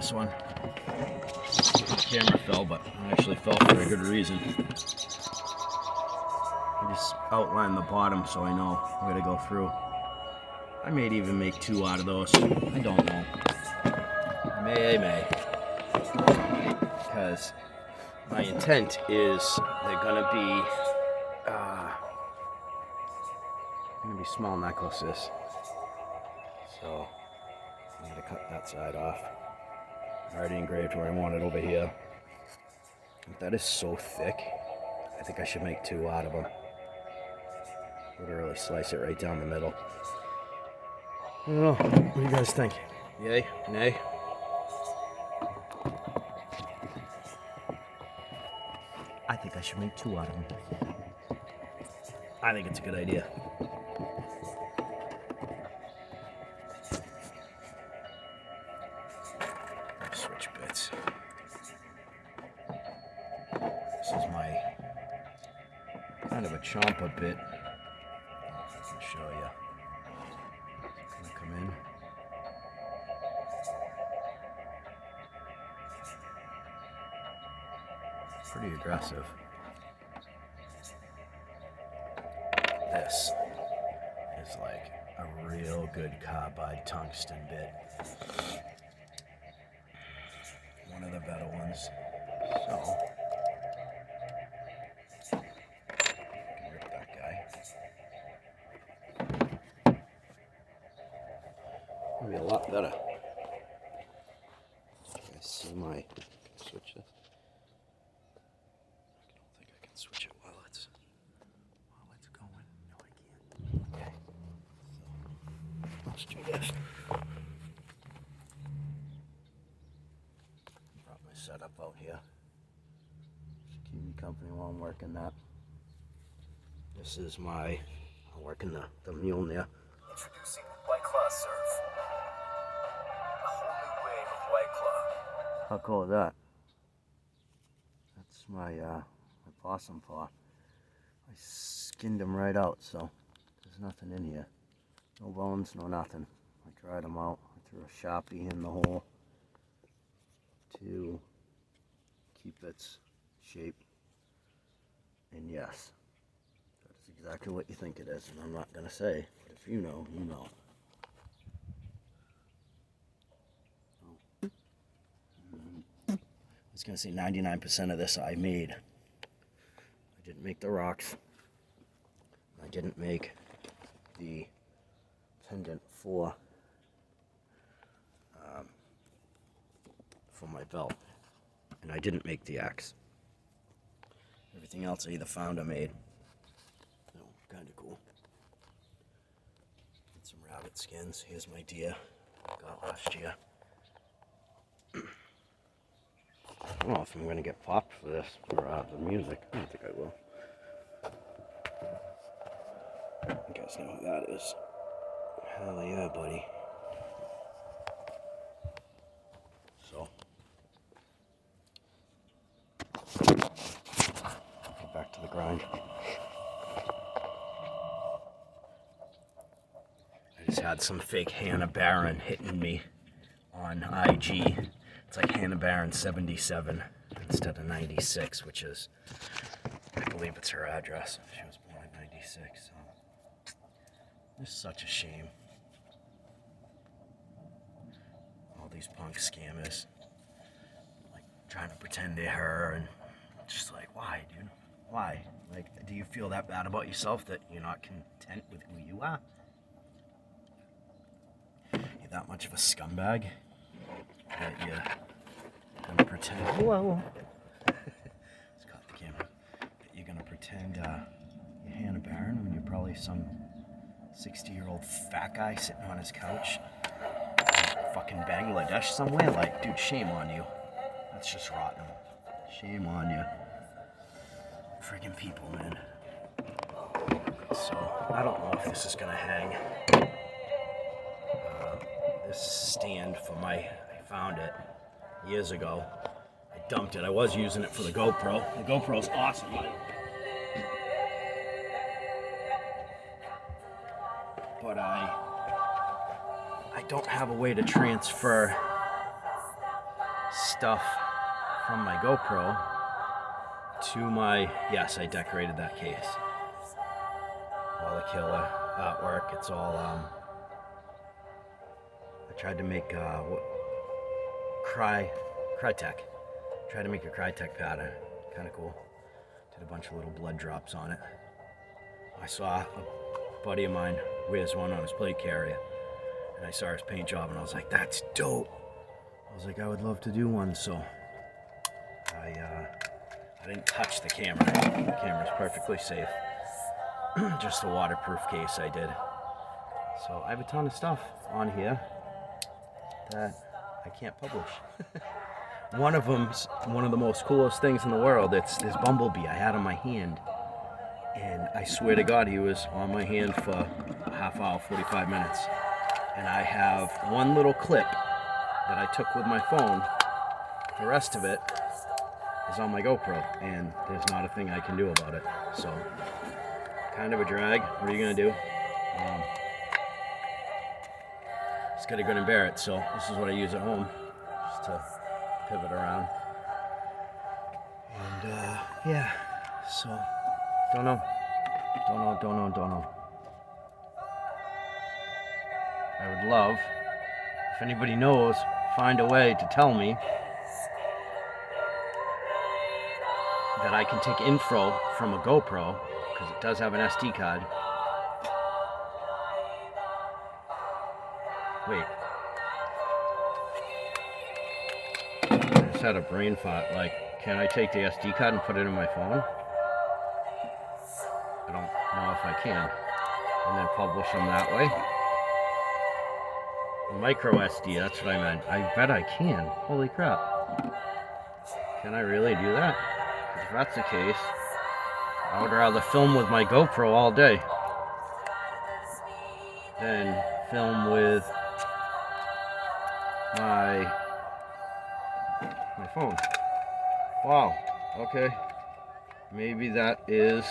this one. The camera fell, but it actually fell for a good reason. I just outlined the bottom so I know where to go through. I may even make 2 out of those. I don't know. I may. Because my intent is they're gonna be small necklaces. So I'm gonna cut that side off. I already engraved where I want it over here. That is so thick. I think I should make 2 out of them. Literally slice it right down the middle. I don't know. What do you guys think? Yay? Nay? I think I should make 2 out of them. I think it's a good idea. Switch bits. This is my kind of a chomper bit. I'll show you. It's gonna come in. Pretty aggressive. This is like a real good carbide tungsten bit. One of the better ones. So, I can rip that guy. It'll be a lot better. You guys see my switch this? I don't think I can switch it while it's going. No, I can't. Okay. So, let's do this. Brought my setup out here. Just keep me company while I'm working that. This is I'm working the Mjolnir. Introducing White Claw Surf. A whole new wave of White Claw. How cool is that? That's my possum paw. I skinned him right out, so there's nothing in here. No bones, no nothing. I dried them out. I threw a Sharpie in the hole to keep its shape. And yes, that is exactly what you think it is. And I'm not going to say, but if you know, you know. I was going to say 99% of this I made. I didn't make the rocks. I didn't make the pendant for my belt. And I didn't make the axe. Everything else I either found or made. So, kind of cool. Get some rabbit skins. Here's my deer I got last year. I don't know if I'm going to get popped for this, for the music. I don't think I will. You guys know who that is. Hell yeah, buddy. So, get back to the grind. I just had some fake Hannah Barron hitting me on IG. It's like Hannah Barron 77 instead of 96, which is, I believe it's her address. She was born in 96, so it's such a shame. All these punk scammers, like, trying to pretend they're her, and just like, why, dude? Why? Like, do you feel that bad about yourself that you're not content with who you are? You're that much of a scumbag that you're gonna pretend, whoa, just caught the camera, that you're gonna pretend you're Hannah Barron when you're probably some 60-year-old fat guy sitting on his couch in fucking Bangladesh somewhere? Like, dude, shame on you. That's just rotten. Shame on you. Friggin' people, man. So, I don't know if this is gonna hang. This stand for I found it years ago. I dumped it. I was using it for the GoPro. The GoPro's awesome. But I don't have a way to transfer stuff from my GoPro to my, yes, I decorated that case. All the killer artwork, it's all, I tried to make, Crytek. Tried to make a Crytek pattern, kind of cool. Did a bunch of little blood drops on it. I saw a buddy of mine wears one on his plate carrier, and I saw his paint job, and I was like, that's dope. I was like, I would love to do one, so I didn't touch the camera. The camera's perfectly safe. Just a waterproof case I did. So I have a ton of stuff on here that I can't publish. One of them's one of the most coolest things in the world. It's this bumblebee I had on my hand. And I swear to God, he was on my hand for a half hour, 45 minutes. And I have one little clip that I took with my phone. The rest of it is on my GoPro, and there's not a thing I can do about it. So, kind of a drag. What are you gonna do? Just gotta grin and bear it. So this is what I use at home, just to pivot around. And yeah, so don't know. I would love, if anybody knows, find a way to tell me that I can take info from a GoPro, because it does have an SD card. Wait. I just had a brain fart. Like, can I take the SD card and put it in my phone? I don't know if I can. And then publish them that way. Micro SD, that's what I meant. I bet I can. Holy crap. Can I really do that? If that's the case, I would rather film with my GoPro all day than film with my phone. Wow, okay. Maybe that is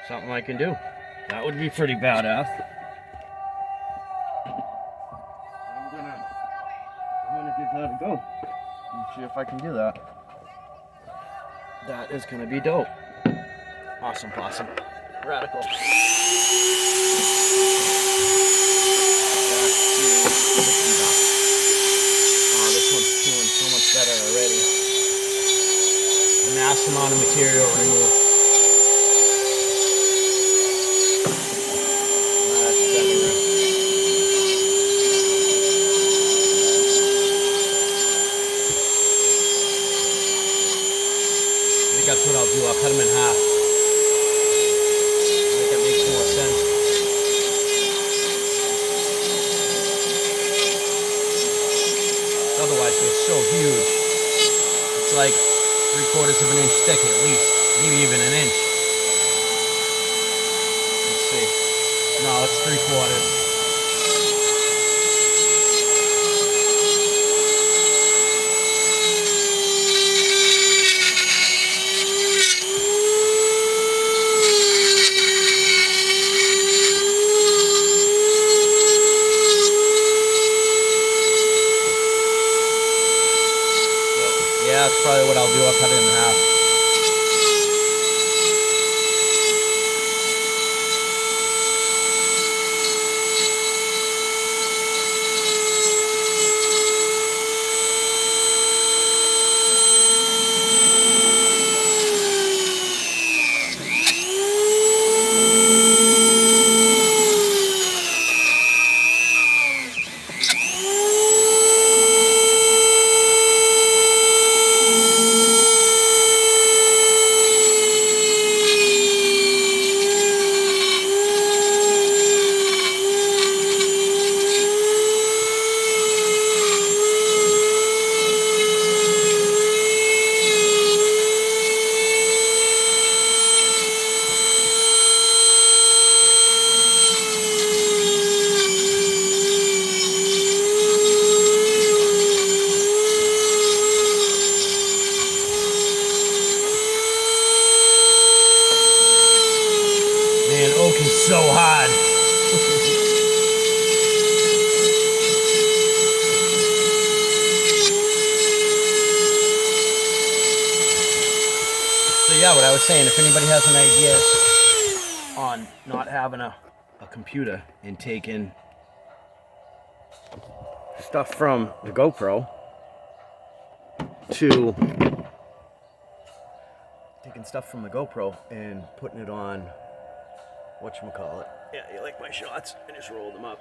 something I can do. That would be pretty badass. I'm gonna give that a go and see if I can do that. That is gonna be dope. Awesome possum. Radical. Oh, this one's doing so much better already. A mass amount of material removed. That's better. I think that's what I'll do. I'll cut them in half. I think it makes more sense. Otherwise, they're so huge. It's like 3/4 of an inch thick at least. Maybe even an inch. Let's see. No, it's 3/4. Yeah, that's probably what I'll do. I'll cut it in half. Oak is so hard. I was saying, if anybody has an idea on not having a computer and taking stuff from the GoPro and putting it on whatchamacallit. Yeah, you like my shots? I just rolled them up.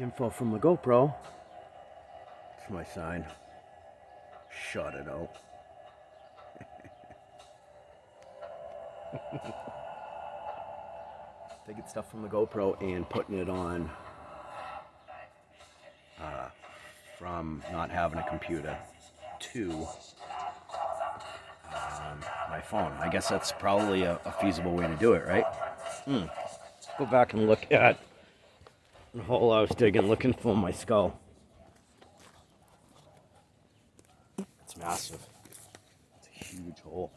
Info from the GoPro. It's my sign. Shot it out. Taking stuff from the GoPro and putting it on from not having a computer to my phone. I guess that's probably a feasible way to do it, right? Let's go back and look at the hole I was digging, looking for my skull. It's massive. It's a huge hole.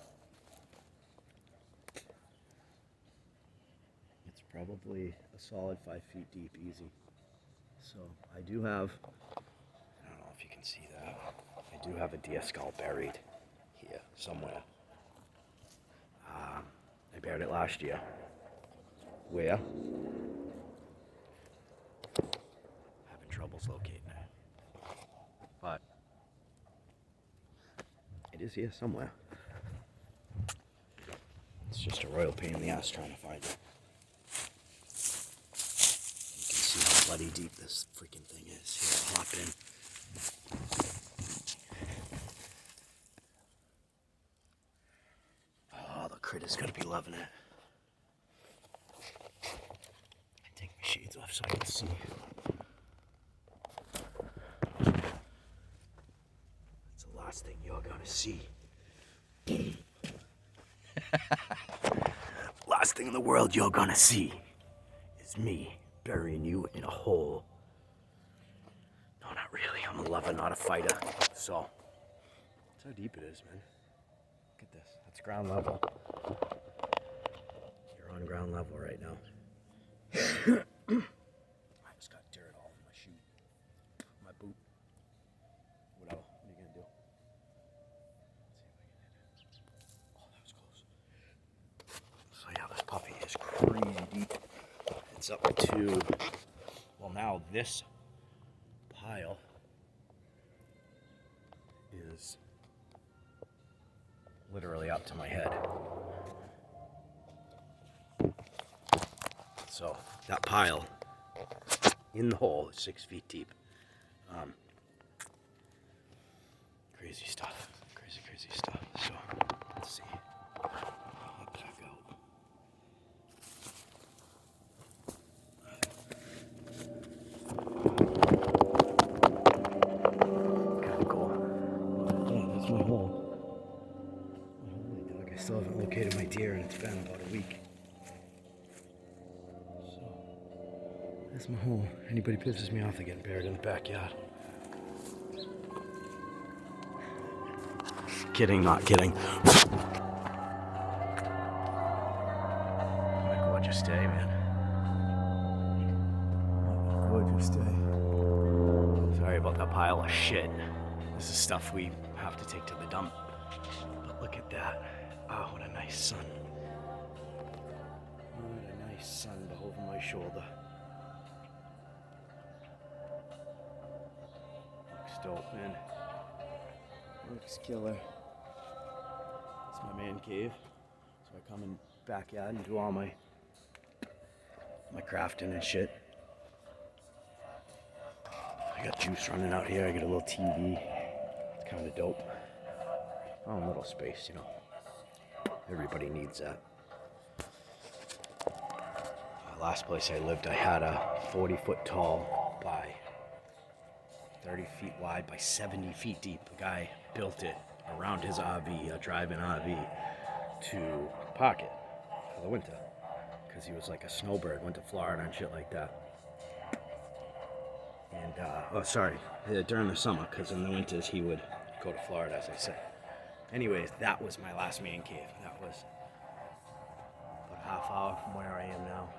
It's probably a solid 5 feet deep, easy. So I do have, I don't know if you can see that, I do have a deer skull buried here somewhere. I buried it last year. Where? Having troubles locating it. But it is here somewhere. It's just a royal pain in the ass trying to find it. You can see how bloody deep this freaking thing is. Here, I'll hop in. Oh, the critter's gotta be loving it. Take my shades off so I can see. That's the last thing you're gonna see. Last thing in the world you're gonna see is me burying you in a hole. No, not really. I'm a lover, not a fighter. So, that's how deep it is, man. Look at this. That's ground level. You're on ground level right now. I just got dirt all over my shoe, my boot. Whatever. What are you gonna do? Let's see if I can hit it. Oh, that was close. So yeah, this puppy is crazy deep. It's up to, well, now this pile is literally up to my head. So that pile in the hole is 6 feet deep. Crazy stuff. Crazy stuff. So let's see. Hop back out. Kind of cool. Yeah, that's my hole. Holy dog, I still haven't located my deer, and it's been about a week. That's my hole. Anybody pisses me off, they're getting buried in the backyard. Kidding, not kidding. What a gorgeous day, man. What a gorgeous day. Sorry about that pile of shit. This is stuff we have to take to the dump. But look at that. Oh, what a nice sun. What a nice sun over my shoulder. Looks dope, man. Looks killer. It's my man cave. So I come in the backyard and do all my crafting and shit. I got juice running out here. I got a little TV. It's kind of dope. Oh, a little space, you know. Everybody needs that. Last place I lived, I had a 40-foot tall by 30 feet wide by 70 feet deep. The guy built it around his RV, a drive-in RV, to park it for the winter. Because he was like a snowbird, went to Florida and shit like that. And, during the summer, because in the winters he would go to Florida, as I said. Anyways, that was my last man cave. That was about a half hour from where I am now.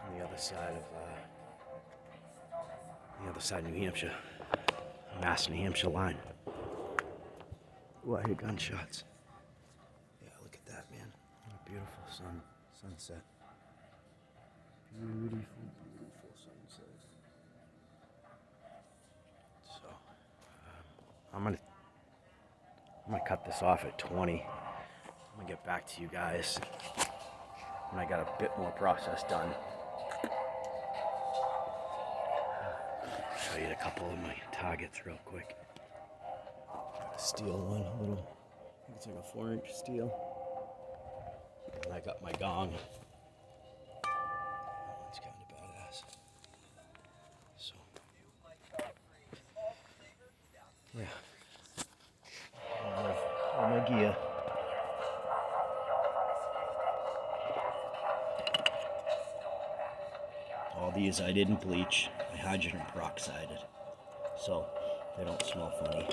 On the other side of New Hampshire, Mass New Hampshire line. Ooh, I hear gunshots. Yeah, look at that, man. What a beautiful sunset. Beautiful, beautiful sunset. So, I'm gonna cut this off at 20. I'm gonna get back to you guys when I got a bit more process done. Show you a couple of my targets real quick. Got a steel one, a little, I think it's like a 4-inch steel. And I got my gong. That one's kind of badass. So, yeah. All my gear. All these I didn't bleach. I hydrogen peroxided, so they don't smell funny.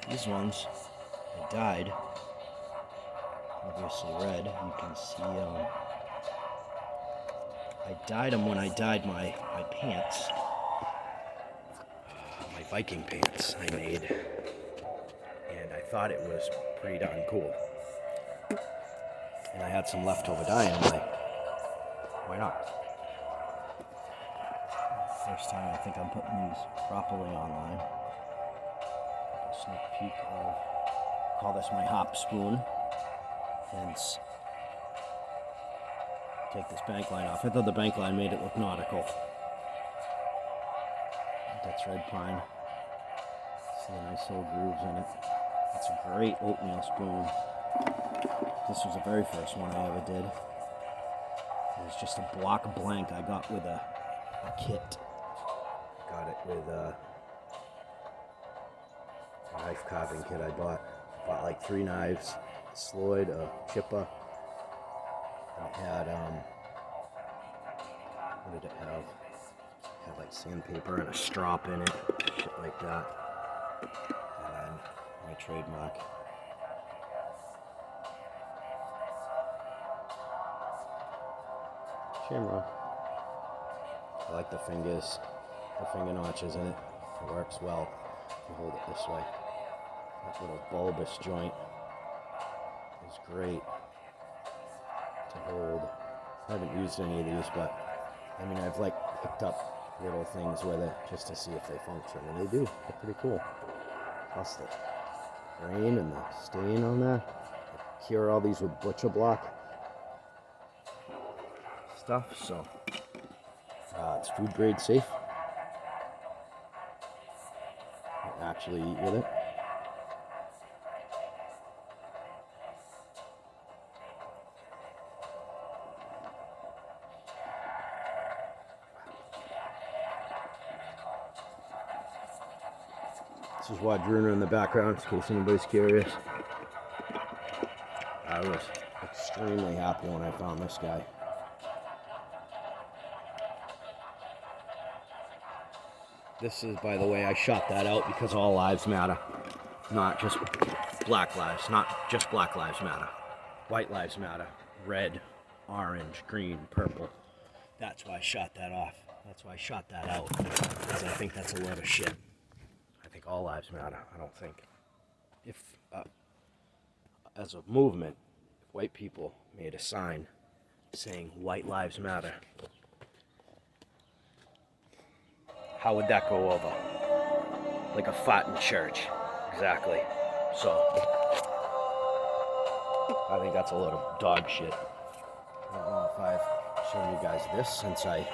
These ones, they dyed. Obviously red. You can see, I dyed them when I dyed my pants. My Viking pants I made. And I thought it was pretty darn cool. And I had some leftover dye, and I'm like, why not? First time I think I'm putting these properly online. A sneak peek of, call this my hop spoon. Hence, take this bank line off. I thought the bank line made it look nautical. That's red pine. See the nice little grooves in it. It's a great oatmeal spoon. This was the very first one I ever did. It was just a block blank I got with a kit. Got it with a knife carving kit I bought. Bought like 3 knives, a Sloyd, a chipper, and it had, what did it have? It had like sandpaper and a strop in it, shit like that. And then my trademark. Shamrock. I like the fingers, the finger notches in it. It works well. You hold it this way. That little bulbous joint is great to hold. I haven't used any of these, but I mean, I've like picked up little things with it just to see if they function, and they do. They're pretty cool. Plus the grain and the stain on there. I cure all these with butcher block stuff, so it's food grade safe. You actually eat with it. This is Wadruna in the background, in case anybody's curious. I was extremely happy when I found this guy. This is, by the way, I shot that out because all lives matter. Not just black lives. Not just black lives matter. White lives matter. Red, orange, green, purple. That's why I shot that off. That's why I shot that out. Because I think that's a load of shit. I think all lives matter. I don't think. If, as a movement, if white people made a sign saying white lives matter, how would that go over? Like a fart in church. Exactly. So, I think that's a load of dog shit. I don't know if I've shown you guys this since I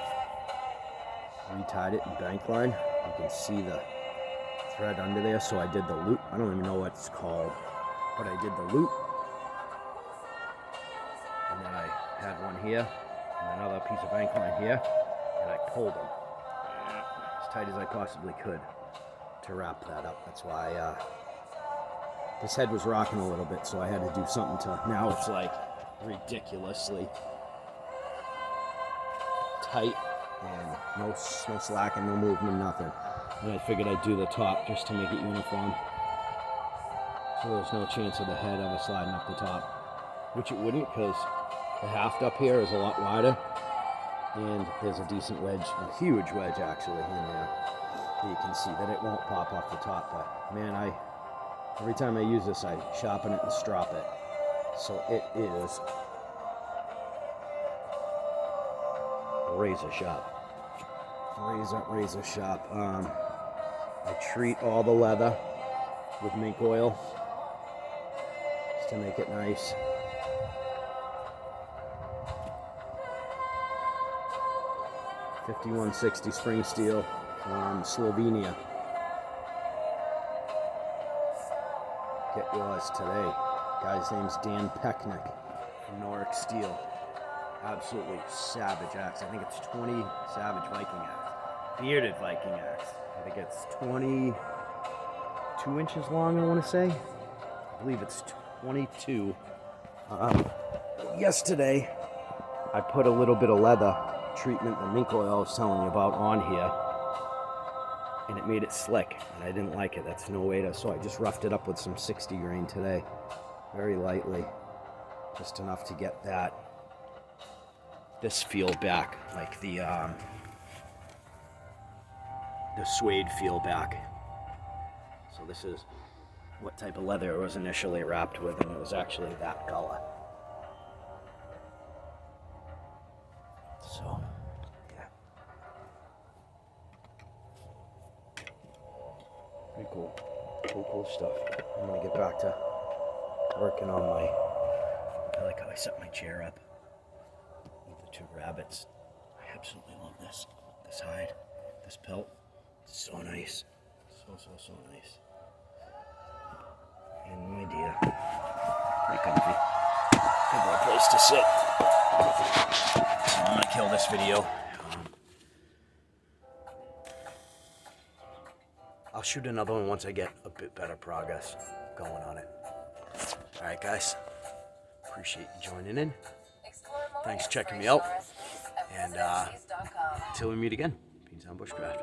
retied it in bank line. You can see the thread under there, so I did the loop. I don't even know what it's called, but I did the loop. And then I had one here, and another piece of bank line here, and I pulled them as tight as I possibly could to wrap that up. That's why this head was rocking a little bit, so I had to do something to, now it's like ridiculously tight and no slacking, no movement, nothing. And I figured I'd do the top just to make it uniform, so there's no chance of the head ever sliding up the top, which it wouldn't, because the haft up here is a lot wider, and there's a decent wedge, a huge wedge actually in there. You can see that it won't pop off the top, but man, every time I use this, I sharpen it and strop it. So it is razor sharp. Razor sharp. I treat all the leather with mink oil just to make it nice. .5160 spring steel from Slovenia. Get yours today. Guy's name's Dan Pecknick from Norwich Steel. Absolutely savage axe. I think it's 20 savage Viking axe. Bearded Viking axe. I think it's 22 inches long, I want to say. I believe it's 22. Yesterday, I put a little bit of leather treatment, the mink oil I was telling you about, on here, and it made it slick, and I didn't like it. That's no way to, so I just roughed it up with some 60 grain today, very lightly, just enough to get this feel back, like the suede feel back. So this is what type of leather it was initially wrapped with, and it was actually that color. So, yeah. Pretty cool. Cool stuff. I'm gonna get back to working on I like how I set my chair up with the two rabbits. I absolutely love this hide, this pelt. It's so nice. So nice. And no idea. Pretty comfy. Good little place to sit. So I'm gonna kill this video. I'll shoot another one once I get a bit better progress going on it. Alright guys, appreciate you joining in. Thanks for checking me out. And until we meet again, Beantown Bushcraft.